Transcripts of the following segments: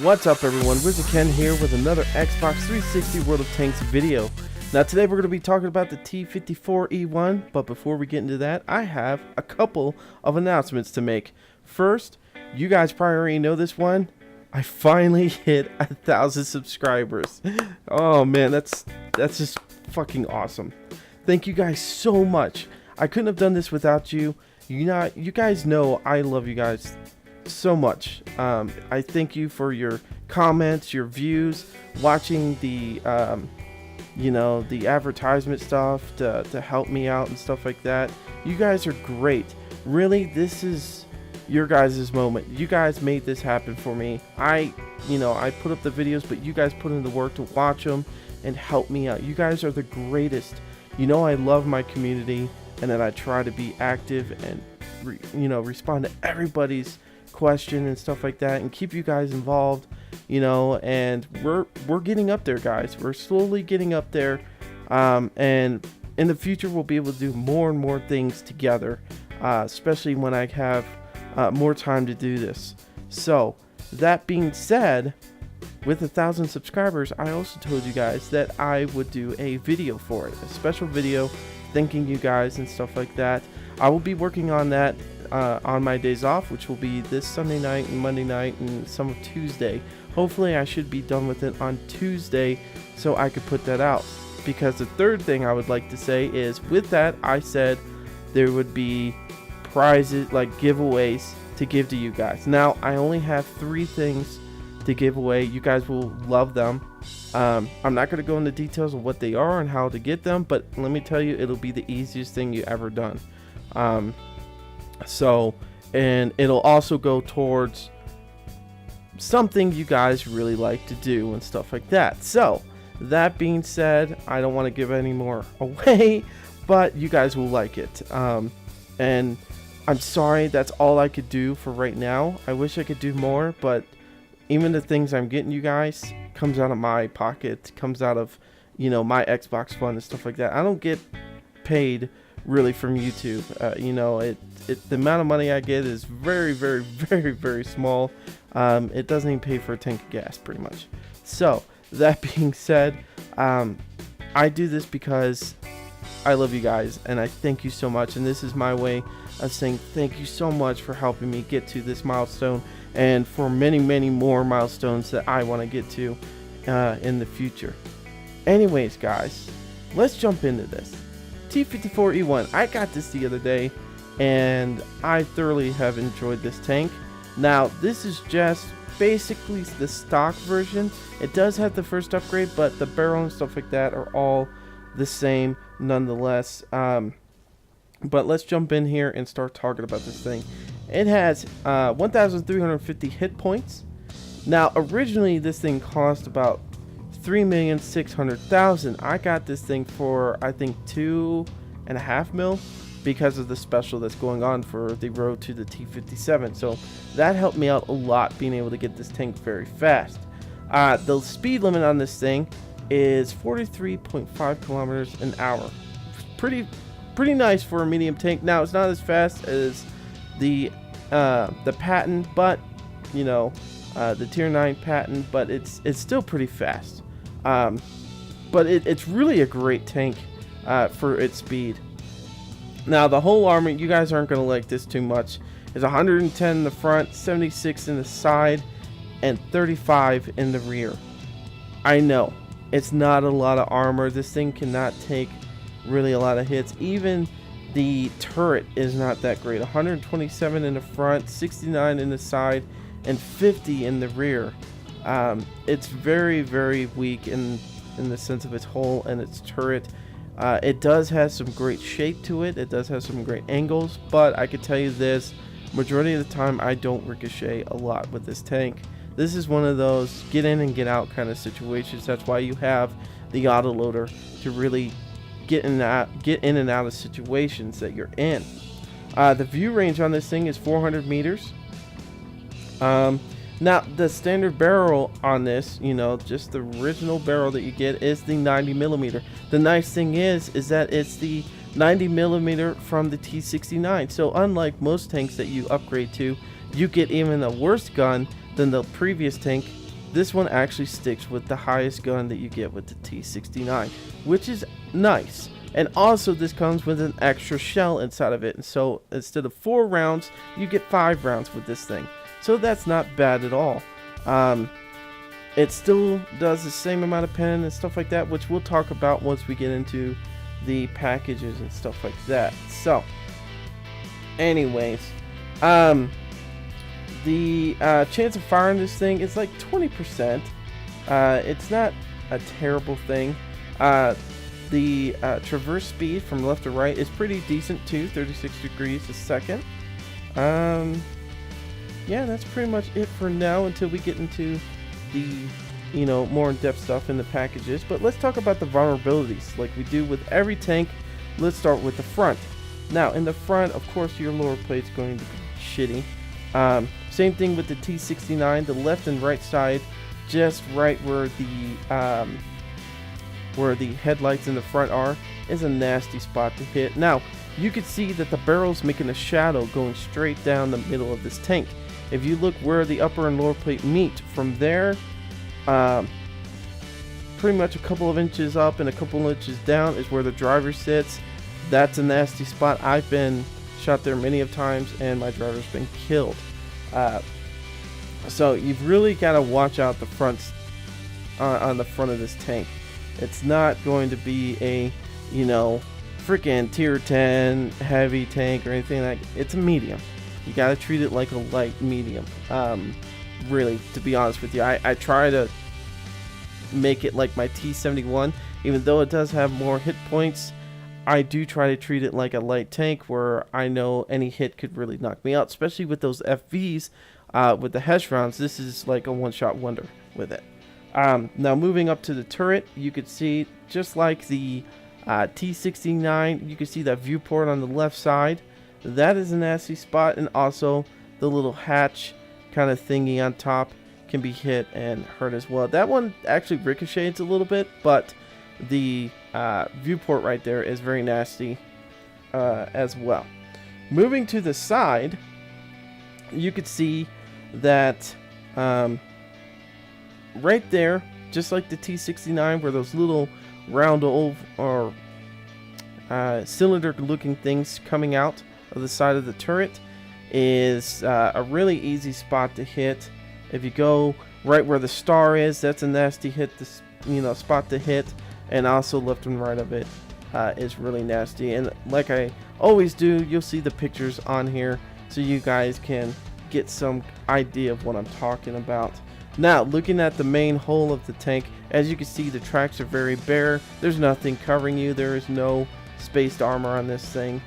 What's up everyone, Wizard Ken here with another Xbox 360 World of Tanks video. Now today we're going to be talking about the T54E1, but before we get into that, I have a couple of announcements to make. First, you guys probably already know this one, I finally hit 1,000 subscribers. Oh man, that's just fucking awesome. Thank you guys so much. I couldn't have done this without you. You guys know I love you guys so much. I thank you for your comments, your views, watching the the advertisement stuff to help me out and stuff like that. You guys are great. Really, this is your guys' moment. You guys made this happen for me. I put up the videos, but you guys put in the work to watch them and help me out. You guys are the greatest. I love my community, and that I try to be active and respond to everybody's question and stuff like that, and keep you guys involved, and we're getting up there, guys. We're slowly getting up there, and in the future we'll be able to do more and more things together, especially when I have more time to do this. So that being said, with 1,000 subscribers, I also told you guys that I would do a video for it, a special video thanking you guys and stuff like that. I will be working on that on my days off, which will be this Sunday night and Monday night and some of Tuesday. Hopefully I should be done with it on Tuesday so I could put that out. Because the third thing I would like to say is, with that, I said there would be prizes, like giveaways, to give to you guys. Now I only have 3 things to give away. You guys will love them. I'm not going to go into details of what they are and how to get them, but let me tell you, it'll be the easiest thing you ever done. And it'll also go towards something you guys really like to do and stuff like that. So that being said, I don't want to give any more away, but you guys will like it. And I'm sorry, that's all I could do for right now. I wish I could do more, but even the things I'm getting you guys comes out of my pocket, comes out of my Xbox fund and stuff like that. I don't get paid really from YouTube. The amount of money I get is very, very, very, very small. It doesn't even pay for a tank of gas, pretty much. So that being said, I do this because I love you guys and I thank you so much, and this is my way of saying thank you so much for helping me get to this milestone, and for many, many more milestones that I want to get to in the future. Anyways, guys, let's jump into this. T54E1, I got this the other day and I thoroughly have enjoyed this tank. Now this is just basically the stock version. It does have the first upgrade, but the barrel and stuff like that are all the same nonetheless. But let's jump in here and start talking about this thing. It has 1,350 hit points. Now originally this thing cost about 3,600,000. I got this thing for I think 2.5 mil because of the special that's going on for the road to the T57. So that helped me out a lot, being able to get this tank very fast. The speed limit on this thing is 43.5 kilometers an hour. Pretty nice for a medium tank. Now it's not as fast as the patent, but the tier 9 patent, but it's still pretty fast. But it's really a great tank for its speed. Now the whole armor, you guys aren't going to like this too much. It's 110 in the front, 76 in the side, and 35 in the rear. I know it's not a lot of armor. This thing cannot take really a lot of hits. Even the turret is not that great. 127 in the front, 69 in the side, and 50 in the rear. It's very, very weak in the sense of its hull and its turret. It does have some great shape to it. It does have some great angles, but I can tell you this, majority of the time I don't ricochet a lot with this tank. This is one of those get in and get out kind of situations. That's why you have the autoloader, to really get in and out of situations that you're in. The view range on this thing is 400 meters. Now the standard barrel on this, just the original barrel that you get, is the 90 millimeter. The nice thing is that it's the 90mm from the T69. So unlike most tanks that you upgrade to, you get even a worse gun than the previous tank. This one actually sticks with the highest gun that you get with the T69, which is nice. And also this comes with an extra shell inside of it, and so instead of 4 rounds, you get 5 rounds with this thing. So that's not bad at all. It still does the same amount of pen and stuff like that, which we'll talk about once we get into the packages and stuff like that. So anyways, the chance of firing this thing is like 20%. It's not a terrible thing. The traverse speed from left to right is pretty decent too, 36 degrees a second. Yeah, that's pretty much it for now until we get into the more in-depth stuff in the packages. But let's talk about the vulnerabilities like we do with every tank. Let's start with the front. Now in the front, of course, your lower plate's going to be shitty. Same thing with the T69, the left and right side, just right where the headlights in the front are, is a nasty spot to hit. Now you can see that the barrel's making a shadow going straight down the middle of this tank. If you look where the upper and lower plate meet, from there pretty much a couple of inches up and a couple inches down is where the driver sits. That's a nasty spot. I've been shot there many of times and my driver's been killed. So you've really got to watch out the fronts on the front of this tank. It's not going to be a freaking tier 10 heavy tank or anything like that. It's a medium. You got to treat it like a light medium. Really, to be honest with you, I try to make it like my T71. Even though it does have more hit points, I do try to treat it like a light tank where I know any hit could really knock me out, especially with those FVs. With the HESH rounds, this is like a one-shot wonder with it. Now moving up to the turret, you could see, just like the T69, you can see that viewport on the left side. That is a nasty spot, and also the little hatch kind of thingy on top can be hit and hurt as well. That one actually ricochets a little bit, but the viewport right there is very nasty as well. Moving to the side, you could see that right there, just like the T69, where those little round or cylinder looking things coming out of the side of the turret is a really easy spot to hit. If you go right where the star is, that's a nasty hit, spot to hit. And also left and right of it is really nasty. And like I always do, you'll see the pictures on here so you guys can get some idea of what I'm talking about. Now looking at the main hull of the tank, as you can see, the tracks are very bare. There's nothing covering you. There is no spaced armor on this thing,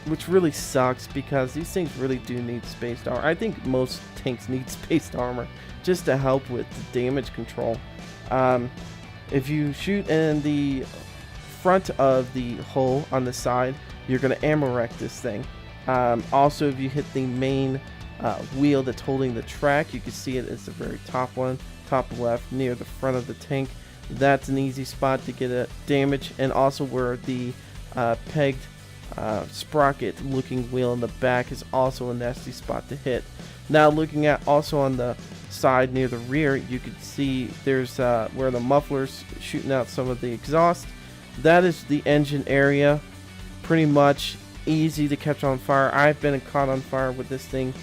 which really sucks because these things really do need spaced armor. I think most tanks need spaced armor just to help with the damage control. If you shoot in the front of the hull on the side, you're going to ammo wreck this thing. Also, if you hit the main wheel that's holding the track, you can see it as the very top one, top left near the front of the tank. That's an easy spot to get a damage, and also where the pegged sprocket looking wheel in the back is also a nasty spot to hit. Now looking at also on the side near the rear, you can see there's where the muffler's shooting out some of the exhaust. That is the engine area. Pretty much easy to catch on fire. I've been caught on fire with this thing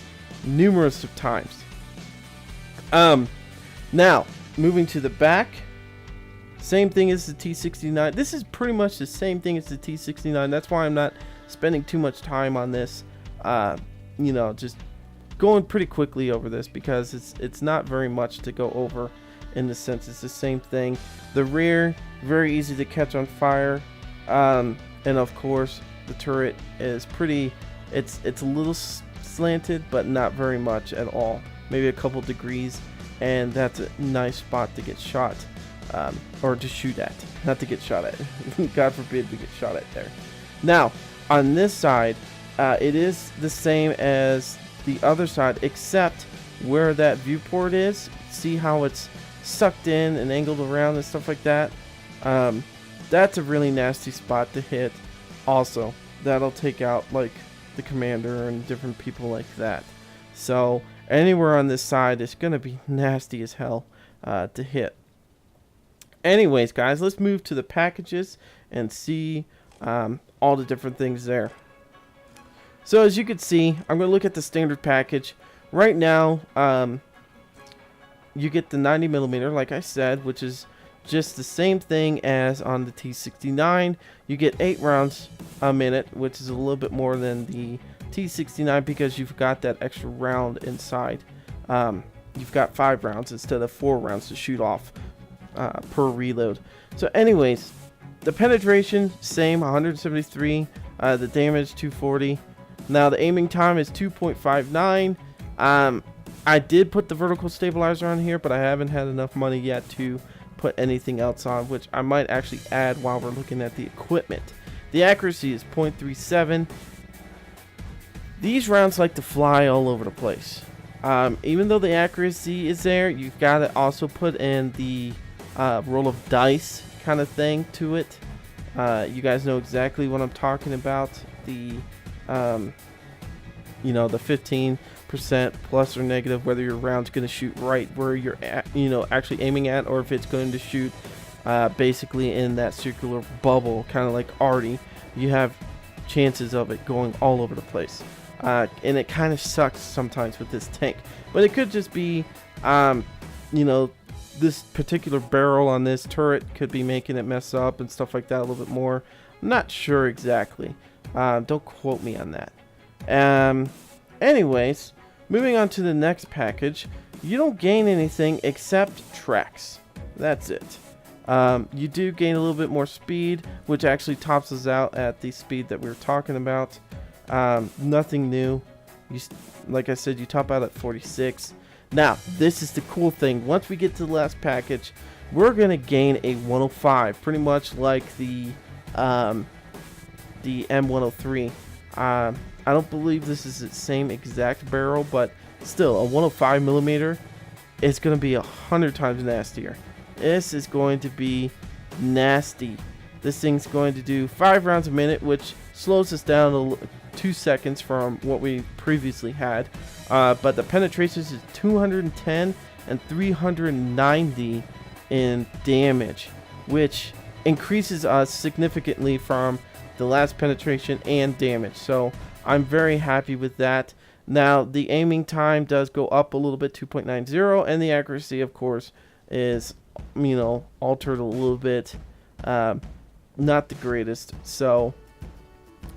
numerous of times. Now moving to the back, same thing as the T69. This is pretty much the same thing as the T69. That's why I'm not spending too much time on this. Just going pretty quickly over this because it's not very much to go over in the sense it's the same thing. The rear, very easy to catch on fire, and of course the turret is pretty, it's a little slanted but not very much at all, maybe a couple degrees, and that's a nice spot to get shot, or to shoot at, not to get shot at. God forbid we get shot at there. Now on this side, it is the same as the other side, except where that viewport is. See how it's sucked in and angled around and stuff like that. That's a really nasty spot to hit. also. That'll take out like the commander and different people like that. So anywhere on this side is going to be nasty as hell to hit. Anyways, guys, let's move to the packages and see all the different things there. So as you can see, I'm going to look at the standard package. Right now, you get the 90mm, like I said, which is just the same thing as on the T69. You get 8 rounds a minute, which is a little bit more than the T69 because you've got that extra round inside. You've got 5 rounds instead of 4 rounds to shoot off per reload. So anyways, the penetration, same, 173. The damage, 240. Now the aiming time is 2.59. I did put the vertical stabilizer on here, but I haven't had enough money yet to put anything else on, which I might actually add while we're looking at the equipment. The accuracy is 0.37. These rounds like to fly all over the place. Even though the accuracy is there, you've got to also put in the roll of dice kind of thing to it. You guys know exactly what I'm talking about. The you know, the 15% plus or negative, whether your round's going to shoot right where you're at, you know, actually aiming at, or if it's going to shoot basically in that circular bubble, kind of like arty. You have chances of it going all over the place, and it kind of sucks sometimes with this tank. But it could just be you know, this particular barrel on this turret could be making it mess up and stuff like that a little bit more. I'm not sure exactly. Don't quote me on that. Anyways, moving on to the next package, you don't gain anything except tracks. That's it. You do gain a little bit more speed, which actually tops us out at the speed that we were talking about. Nothing new. Like I said, you top out at 46. Now, this is the cool thing. Once we get to the last package, we're going to gain a 105, pretty much like the M103. I don't believe this is the same exact barrel, but still, a 105mm is going to be 100 times nastier. This is going to be nasty. This thing's going to do 5 rounds a minute, which slows us down 2 seconds from what we previously had. But the penetrations is 210 and 390 in damage, which increases us significantly from the last penetration and damage. So I'm very happy with that. Now the aiming time does go up a little bit, 2.90, and the accuracy, of course, is, you know, altered a little bit. Not the greatest. So,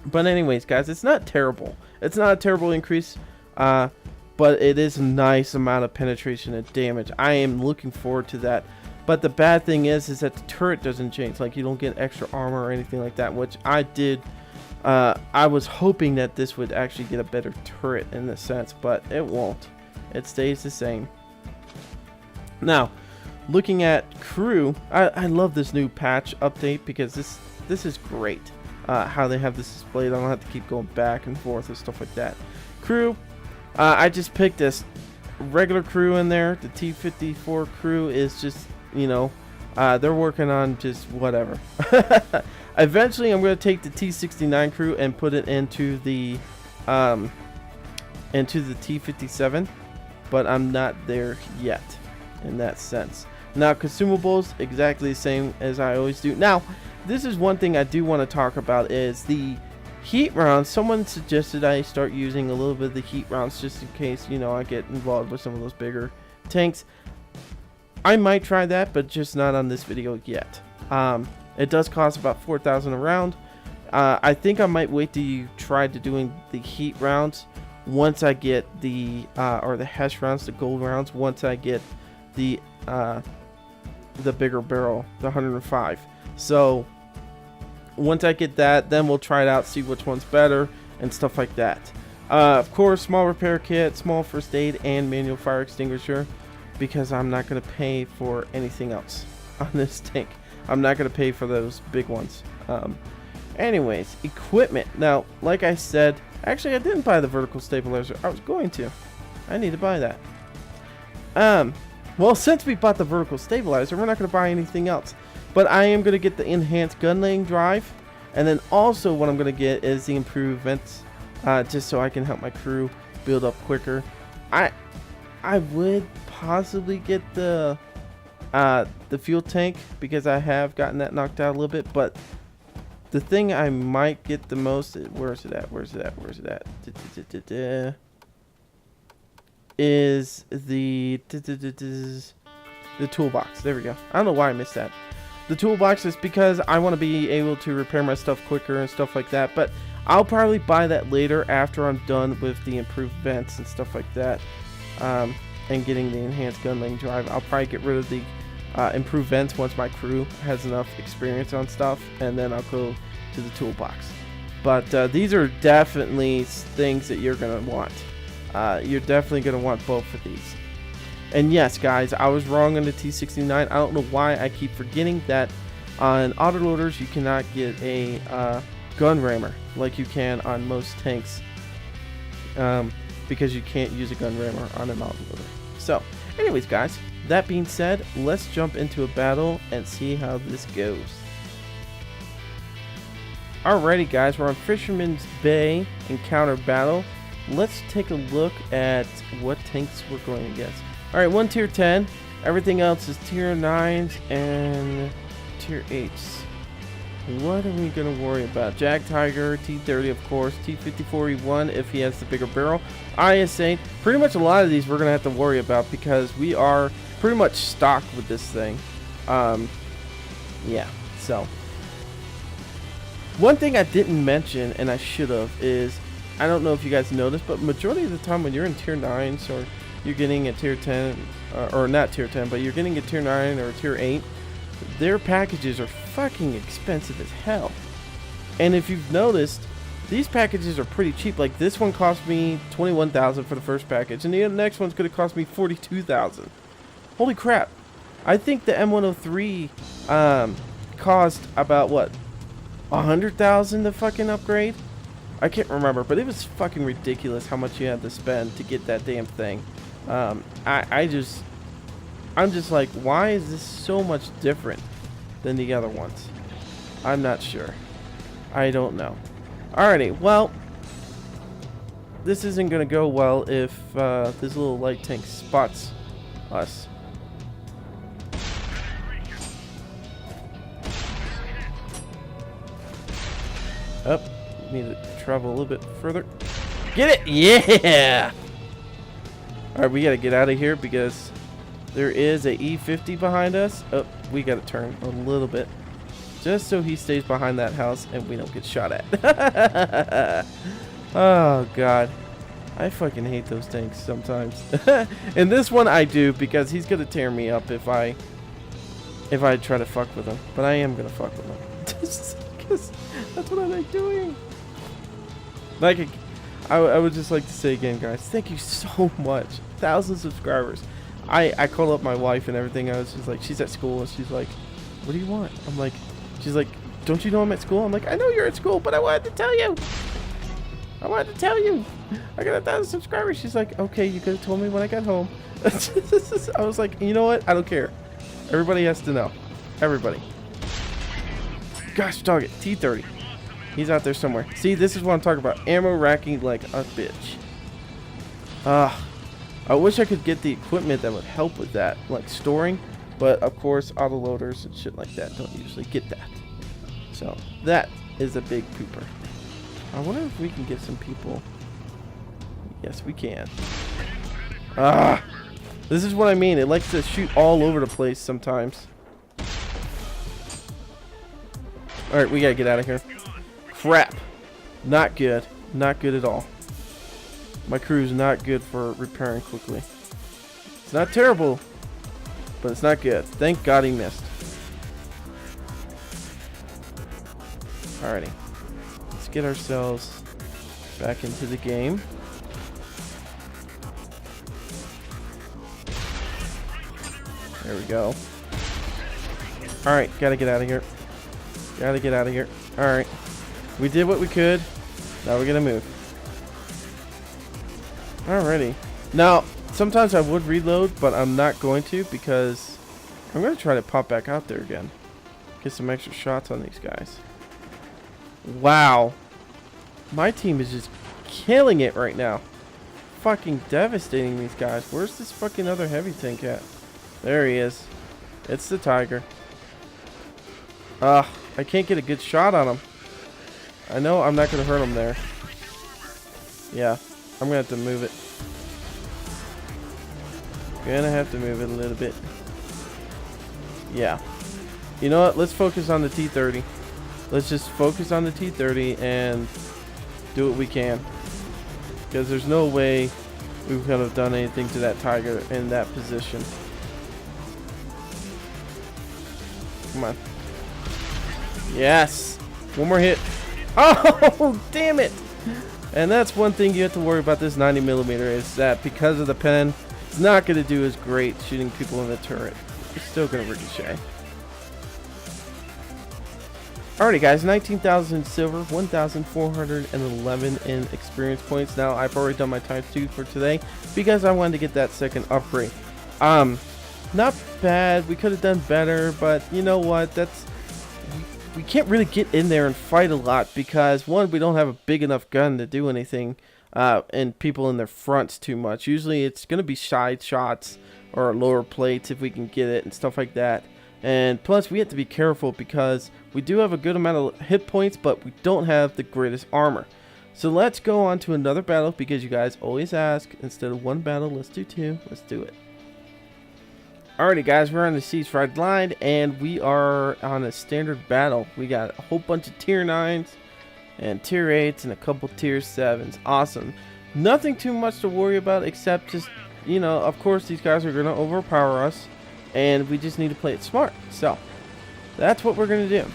but anyways, guys, it's not terrible. It's not a terrible increase, but it is a nice amount of penetration and damage. I am looking forward to that. But the bad thing is that the turret doesn't change. Like, you don't get extra armor or anything like that, which I did. I was hoping that this would actually get a better turret in this sense, but it won't. It stays the same. Now, looking at crew, I love this new patch update because this is great. How they have this displayed. I don't have to keep going back and forth and stuff like that. Crew, I just picked this regular crew in there. The T54 crew is just, you know, they're working on just whatever. Eventually, I'm going to take the T69 crew and put it into the T57, but I'm not there yet in that sense. Now, consumables, exactly the same as I always do. Now, this is one thing I do want to talk about is the heat rounds. Someone suggested I start using a little bit of the heat rounds just in case, you know, I get involved with some of those bigger tanks. I might try that, but just not on this video yet. It does cost about 4,000 a round. I think I might wait till you try to doing the heat rounds once I get the or the HESH rounds, the gold rounds, once I get the bigger barrel, the 105. So once I get that, then we'll try it out, see which one's better and stuff like that. Of course, small repair kit, small first aid, and manual fire extinguisher, because I'm not going to pay for anything else on this tank. I'm not going to pay for those big ones. Anyways, equipment. Now, like I said, actually I didn't buy the vertical stabilizer. I was going to. I need to buy that. Well, since we bought the vertical stabilizer, we're not going to buy anything else. But I am going to get the enhanced gun laying drive. And then also what I'm going to get is the improved vents, just so I can help my crew build up quicker. I would possibly get the fuel tank because I have gotten that knocked out a little bit, but the thing I might get the most, where's it at? Is the toolbox. There we go. I don't know why I missed that. The toolbox is because I want to be able to repair my stuff quicker and stuff like that, but I'll probably buy that later after I'm done with the improved vents and stuff like that, and getting the enhanced gun lane drive. I'll probably get rid of the improved vents once my crew has enough experience on stuff, and then I'll go to the toolbox. But these are definitely things that you're going to want. You're definitely going to want both of these. And yes, guys, I was wrong on the T69. I don't know why I keep forgetting that on autoloaders you cannot get a gun rammer like you can on most tanks, because you can't use a gun rammer on an autoloader. So, anyways, guys, that being said, let's jump into a battle and see how this goes. Alrighty, guys, we're on Fisherman's Bay Encounter Battle. Let's take a look at what tanks we're going against. Alright, one tier 10. Everything else is tier 9s and tier 8s. What are we going to worry about? Jag Tiger, T30 of course, T54E1 if he has the bigger barrel. IS-8. Pretty much a lot of these we're going to have to worry about because we are pretty much stocked with this thing. Yeah, so. One thing I didn't mention, and I should have, is, I don't know if you guys noticed, but majority of the time when you're in tier 9s or you're getting a tier 10, or not tier 10, but you're getting a tier 9 or a tier 8, their packages are fucking expensive as hell. And if you've noticed, these packages are pretty cheap. Like this one cost me $21,000 for the first package, and the next one's going to cost me $42,000. Holy crap. I think the M103 cost about, what, $100,000 to fucking upgrade? I can't remember, but it was fucking ridiculous how much you had to spend to get that damn thing. I'm just like, why is this so much different than the other ones? I'm not sure. I don't know. Alrighty, well, this isn't gonna go well if this little light tank spots us. Up. Need to travel a little bit further. Get it! Yeah! Alright, we gotta get out of here because there is a E50 behind us. Oh, we gotta turn a little bit. Just so he stays behind that house and we don't get shot at. Oh, God. I fucking hate those tanks sometimes. And this one I do because he's gonna tear me up if I try to fuck with him. But I am gonna fuck with him. Because that's what I like doing. Like, I would just like to say again, guys, thank you so much. 1,000 subscribers. I called up my wife and everything. I was just like, she's at school and she's like, what do you want? I'm like, she's like, don't you know I'm at school? I'm like, I know you're at school, but I wanted to tell you. I wanted to tell you. I got 1,000 subscribers. She's like, okay, you could have told me when I got home. I was like, you know what? I don't care. Everybody has to know. Everybody. Gosh, target. T30. He's out there somewhere. See, this is what I'm talking about. Ammo racking like a bitch. I wish I could get the equipment that would help with that, like storing. But, of course, autoloaders and shit like that don't usually get that. So, that is a big pooper. I wonder if we can get some people. Yes, we can. This is what I mean. It likes to shoot all over the place sometimes. Alright, we gotta get out of here. Crap. Not good. Not good at all. My crew's not good for repairing quickly. It's not terrible, but it's not good. Thank God he missed. Alrighty. Let's get ourselves back into the game. There we go. Alright, gotta get out of here. Gotta get out of here. Alright. We did what we could. Now we're gonna move. Alrighty. Now, sometimes I would reload, but I'm not going to because I'm gonna try to pop back out there again. Get some extra shots on these guys. Wow. My team is just killing it right now. Fucking devastating these guys. Where's this fucking other heavy tank at? There he is. It's the Tiger. I can't get a good shot on him. I know I'm not going to hurt him there. Yeah, I'm going to have to move it. Gonna have to move it a little bit. Yeah. You know what? Let's focus on the T30. Let's just focus on the T30 and do what we can. Because there's no way we could have done anything to that Tiger in that position. Come on. Yes. One more hit. Oh, damn it. And that's one thing you have to worry about this 90mm is that because of the pen, it's not going to do as great shooting people in the turret. It's still going to ricochet. Alrighty guys, 19,000 silver, 1,411 in experience points. Now I've already done my ×2 for today because I wanted to get that second upgrade. Not bad. We could have done better, but you know what? We can't really get in there and fight a lot because one, we don't have a big enough gun to do anything, and people in their fronts too much. Usually it's going to be side shots or lower plates if we can get it and stuff like that. And plus we have to be careful because we do have a good amount of hit points, but we don't have the greatest armor. So let's go on to another battle because you guys always ask, instead of one battle, let's do two. Let's do it. Alrighty guys, we're on the Siege Fried line and we are on a standard battle. We got a whole bunch of tier 9s and tier 8s and a couple tier 7s. Awesome. Nothing too much to worry about except just, you know, of course these guys are going to overpower us. And we just need to play it smart. So, that's what we're going to do.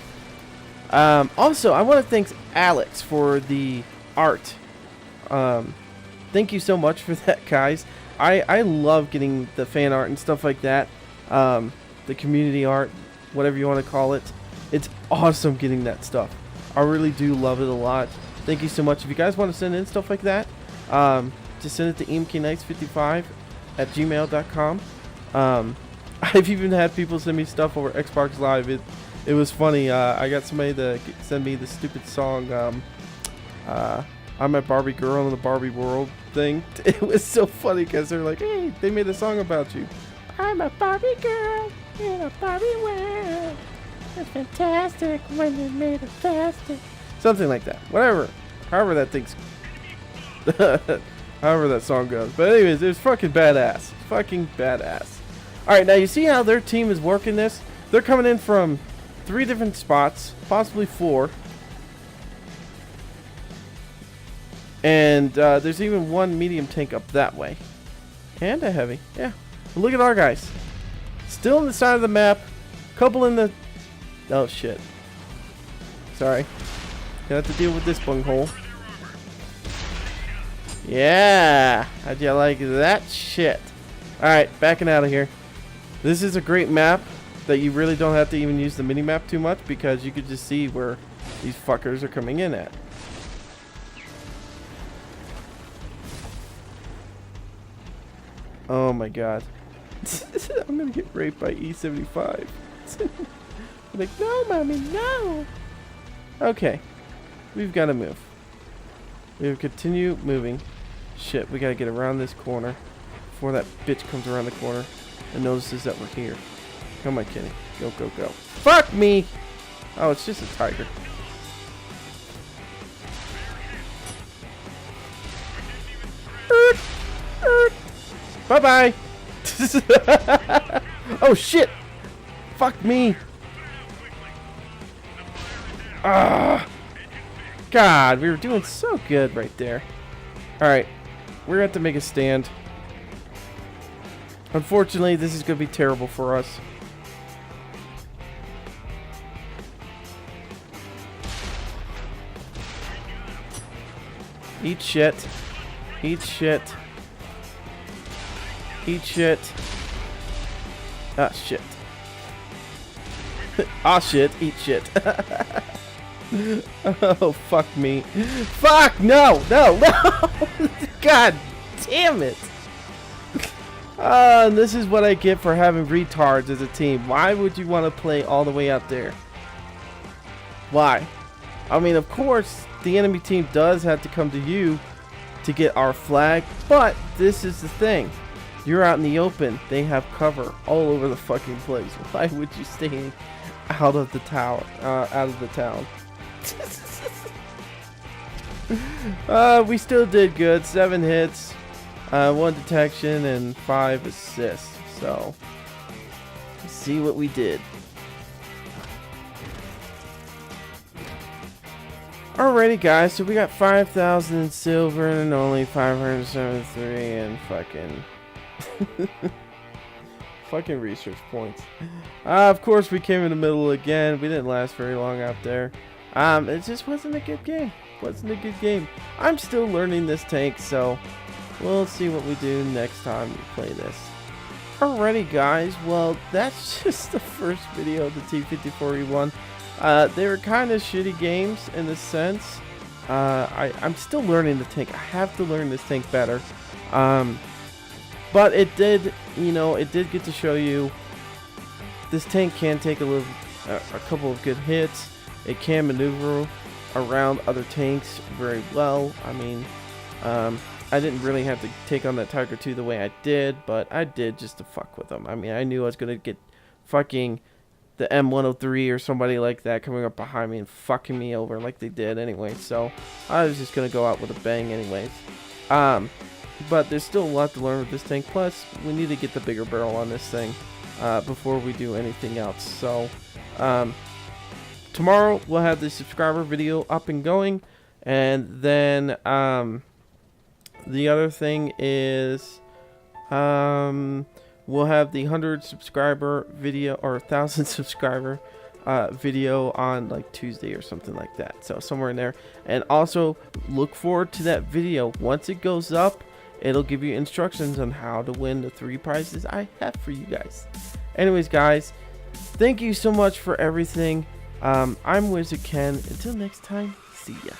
Also, I want to thank Alex for the art. Thank you so much for that, guys. I love getting the fan art and stuff like that. The community art, whatever you want to call it. It's awesome getting that stuff. I really do love it a lot. Thank you so much. If you guys want to send in stuff like that, just send it to EMKnights55@gmail.com. I've even had people send me stuff over Xbox Live. It was funny. I got somebody to send me the stupid song, I'm a Barbie girl in the Barbie world thing. It was so funny because they're like, hey, they made a song about you. I'm a Barbie girl in a Barbie world. It's fantastic when they made it faster. Something like that. Whatever. However that thing's... however that song goes. But anyways, it was fucking badass. Fucking badass. Alright, now you see how their team is working this? They're coming in from 3 different spots, possibly 4. And there's even one medium tank up that way. And a heavy, yeah. But look at our guys. Still on the side of the map. Couple in the... Oh, shit. Sorry. Gonna have to deal with this bunghole. Yeah! How'd you like that shit? Alright, backing out of here. This is a great map that you really don't have to even use the mini-map too much because you could just see where these fuckers are coming in at. Oh my god. I'm gonna get raped by E75. Like, no, mommy, no! Okay. We've got to move. We have to continue moving. Shit, we gotta get around this corner before that bitch comes around the corner and notices that we're here. Come on, Kenny. Go, go, go. Fuck me! Oh, it's just a tiger. Bye-bye! Oh, shit! Fuck me! Ah! God, we were doing so good right there. Alright, we're going to have to make a stand. Unfortunately, this is going to be terrible for us. Eat shit. Eat shit. Eat shit. Ah, shit. Ah, shit. Eat shit. Oh, fuck me. Fuck! No! No! No! God damn it! This is what I get for having retards as a team. Why would you want to play all the way out there? Why? I mean, of course, the enemy team does have to come to you to get our flag, but this is the thing. You're out in the open. They have cover all over the fucking place. Why would you stay out of the tower, out of the town? We still did good. 7 hits, 1 detection, and 5 assists. So, let's see what we did. Alrighty, guys. So we got 5,000 in silver and only 573 in fucking fucking research points. Of course, we came in the middle again. We didn't last very long out there. It just wasn't a good game. Wasn't a good game. I'm still learning this tank, so we'll see what we do next time we play this. Alrighty, guys. Well, that's just the first video of the T54E1. They were kind of shitty games in the sense. I'm still learning the tank. I have to learn this tank better. But it did, you know, it did get to show you this tank can take a couple of good hits. It can maneuver around other tanks very well. I mean, I didn't really have to take on that Tiger 2 the way I did, but I did just to fuck with them. I mean, I knew I was going to get fucking the M103 or somebody like that coming up behind me and fucking me over like they did anyway. So I was just going to go out with a bang anyways. But there's still a lot to learn with this tank. Plus, we need to get the bigger barrel on this thing before we do anything else. So tomorrow we'll have the subscriber video up and going. And then the other thing is we'll have the 100 subscriber video or 1,000 subscriber video on like Tuesday or something like that. So somewhere in there. And also look forward to that video. Once it goes up, it'll give you instructions on how to win the 3 prizes I have for you guys. Anyways, guys, thank you so much for everything. I'm Wizard Ken. Until next time, see ya.